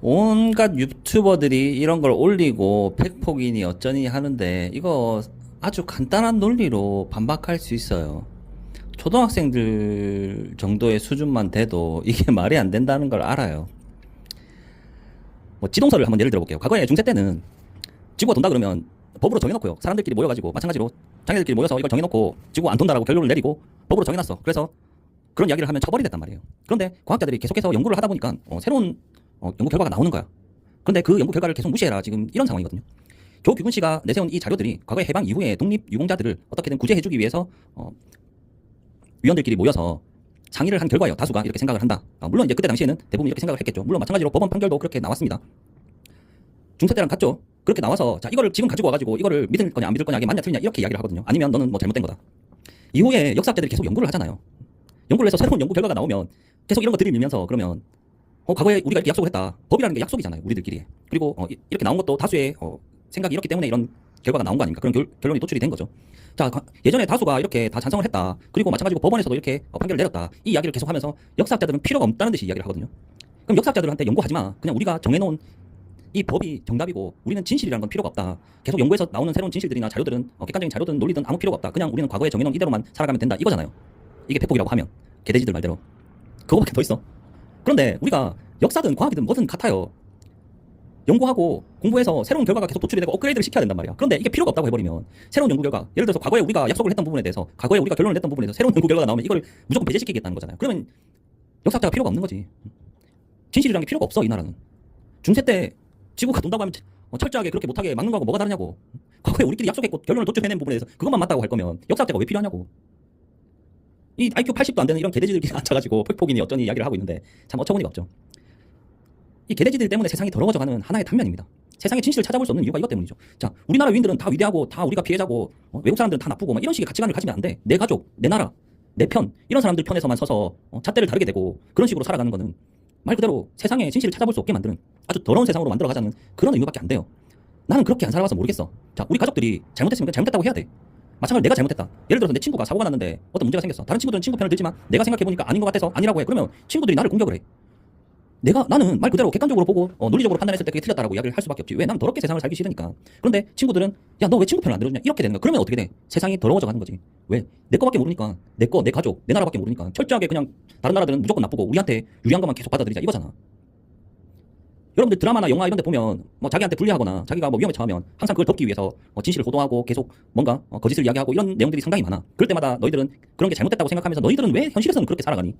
온갖 유튜버들이 이런 걸 올리고 팩폭이니 어쩌니 하는데 이거 아주 간단한 논리로 반박할 수 있어요. 초등학생들 정도의 수준만 돼도 이게 말이 안 된다는 걸 알아요. 뭐 지동설을 한번 예를 들어볼게요. 과거에 중세 때는 지구가 돈다 그러면 법으로 정해놓고요. 사람들끼리 모여가지고 마찬가지로 자기들끼리 모여서 이걸 정해놓고 지구가 안 돈다라고 결론을 내리고 법으로 정해놨어. 그래서 그런 이야기를 하면 처벌이 됐단 말이에요. 그런데 과학자들이 계속해서 연구를 하다 보니까 새로운 연구 결과가 나오는 거야. 그런데 그 연구 결과를 계속 무시해라. 지금 이런 상황이거든요. 조규근 씨가 내세운 이 자료들이 과거에 해방 이후에 독립유공자들을 어떻게든 구제해주기 위해서 위원들끼리 모여서 상의를 한 결과예요. 다수가 이렇게 생각을 한다. 물론 이제 그때 당시에는 대부분 이렇게 생각을 했겠죠. 물론 마찬가지로 법원 판결도 그렇게 나왔습니다. 중세 때랑 같죠. 그렇게 나와서 자 이거를 지금 가지고 와가지고 이거를 믿을 거냐 안 믿을 거냐 이게 맞냐 틀리냐 이렇게 이야기를 하거든요. 아니면 너는 뭐 잘못된 거다. 이후에 역사학자들이 계속 연구를 하잖아요. 연구를 해서 새로운 연구 결과가 나오면 계속 이런 거 들이밀면서 그러면 과거에 우리가 이렇게 약속을 했다. 법이라는 게 약속이잖아요. 우리들끼리. 그리고 이렇게 나온 것도 다수의 생각이 이렇기 때문에 이런 결과가 나온 거 아닙니까? 그런 결론이 도출이 된 거죠. 자, 예전에 다수가 이렇게 다 찬성을 했다. 그리고 마찬가지로 법원에서도 이렇게 판결을 내렸다. 이 이야기를 계속하면서 역사학자들은 필요가 없다는 듯이 이야기를 하거든요. 그럼 역사학자들한테 연구하지 마. 그냥 우리가 정해놓은 이 법이 정답이고 우리는 진실이라는 건 필요가 없다. 계속 연구해서 나오는 새로운 진실들이나 자료들은 객관적인 자료든 논리든 아무 필요가 없다. 그냥 우리는 과거에 정해놓은 이대로만 살아가면 된다. 이거잖아요. 이게 팩폭이라고 하면 개돼지들 말대로 그거밖에 더 있어. 그런데 우리가 역사든 과학이든 뭐든 같아요. 연구하고 공부해서 새로운 결과가 계속 도출이 되고 업그레이드를 시켜야 된단 말이야. 그런데 이게 필요가 없다고 해버리면 새로운 연구 결과, 예를 들어서 과거에 우리가 약속을 했던 부분에 대해서 과거에 우리가 결론을 냈던 부분에서 새로운 연구 결과가 나오면 이걸 무조건 배제시키겠다는 거잖아요. 그러면 역사학자가 필요가 없는 거지. 진실이라는 게 필요가 없어. 이 나라는. 중세 때 지구가 돈다고 하면 철저하게 그렇게 못하게 막는 거하고 뭐가 다르냐고. 과거에 우리끼리 약속했고 결론을 도출해낸 부분에 대해서 그것만 맞다고 할 거면 역사학자가 왜 필요하냐고. 이 IQ 80도 안 되는 이런 개돼지들끼리 앉아가지고 팩폭이니 어쩌니 이야기를 하고 있는데 참 어처구니가 없죠. 이 개돼지들 때문에 세상이 더러워져가는 하나의 단면입니다. 세상의 진실을 찾아볼 수 없는 이유가 이것 때문이죠. 자, 우리나라 위인들은 다 위대하고 다 우리가 피해자고 외국 사람들은 다 나쁘고 막 이런 식의 가치관을 가지면 안 돼. 내 가족, 내 나라, 내 편 이런 사람들 편에서만 서서 잣대를 다르게 되고 그런 식으로 살아가는 거는 말 그대로 세상의 진실을 찾아볼 수 없게 만드는 아주 더러운 세상으로 만들어가자는 그런 의미밖에 안 돼요. 나는 그렇게 안 살아봐서 모르겠어. 자, 우리 가족들이 잘못했으면 잘못했다고 해야 돼. 마찬가지로 내가 잘못했다. 예를 들어서 내 친구가 사고가 났는데 어떤 문제가 생겼어. 다른 친구들은 친구 편을 들지만 내가 생각해보니까 아닌 것 같아서 아니라고 해. 그러면 친구들이 나를 공격을 해. 나는 말 그대로 객관적으로 보고 논리적으로 판단했을 때 그게 틀렸다라고 이야기를 할 수밖에 없지. 왜? 난 더럽게 세상을 살기 싫으니까. 그런데 친구들은 야, 너 왜 친구 편을 안 들어주냐? 이렇게 되는 거야. 그러면 어떻게 돼? 세상이 더러워져 가는 거지. 왜? 내 거밖에 모르니까. 내 거, 내 가족, 내 나라밖에 모르니까. 철저하게 그냥 다른 나라들은 무조건 나쁘고 우리한테 유리한 것만 계속 받아들이자 이거잖아. 여러분들 드라마나 영화 이런 데 보면 뭐 자기한테 불리하거나 자기가 뭐 위험에 처하면 항상 그걸 덮기 위해서 진실을 호도하고 계속 뭔가 거짓을 이야기하고 이런 내용들이 상당히 많아. 그럴 때마다 너희들은 그런 게 잘못됐다고 생각하면서 너희들은 왜 현실에서는 그렇게 살아가니?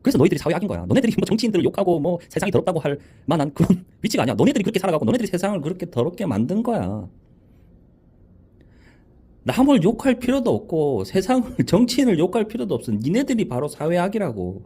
그래서 너희들이 사회 악인 거야. 너네들이 뭐 정치인들을 욕하고 뭐 세상이 더럽다고 할 만한 그런 위치가 아니야. 너네들이 그렇게 살아가고 너네들이 세상을 그렇게 더럽게 만든 거야. 남을 욕할 필요도 없고 세상을 정치인을 욕할 필요도 없어. 니네들이 바로 사회 악이라고.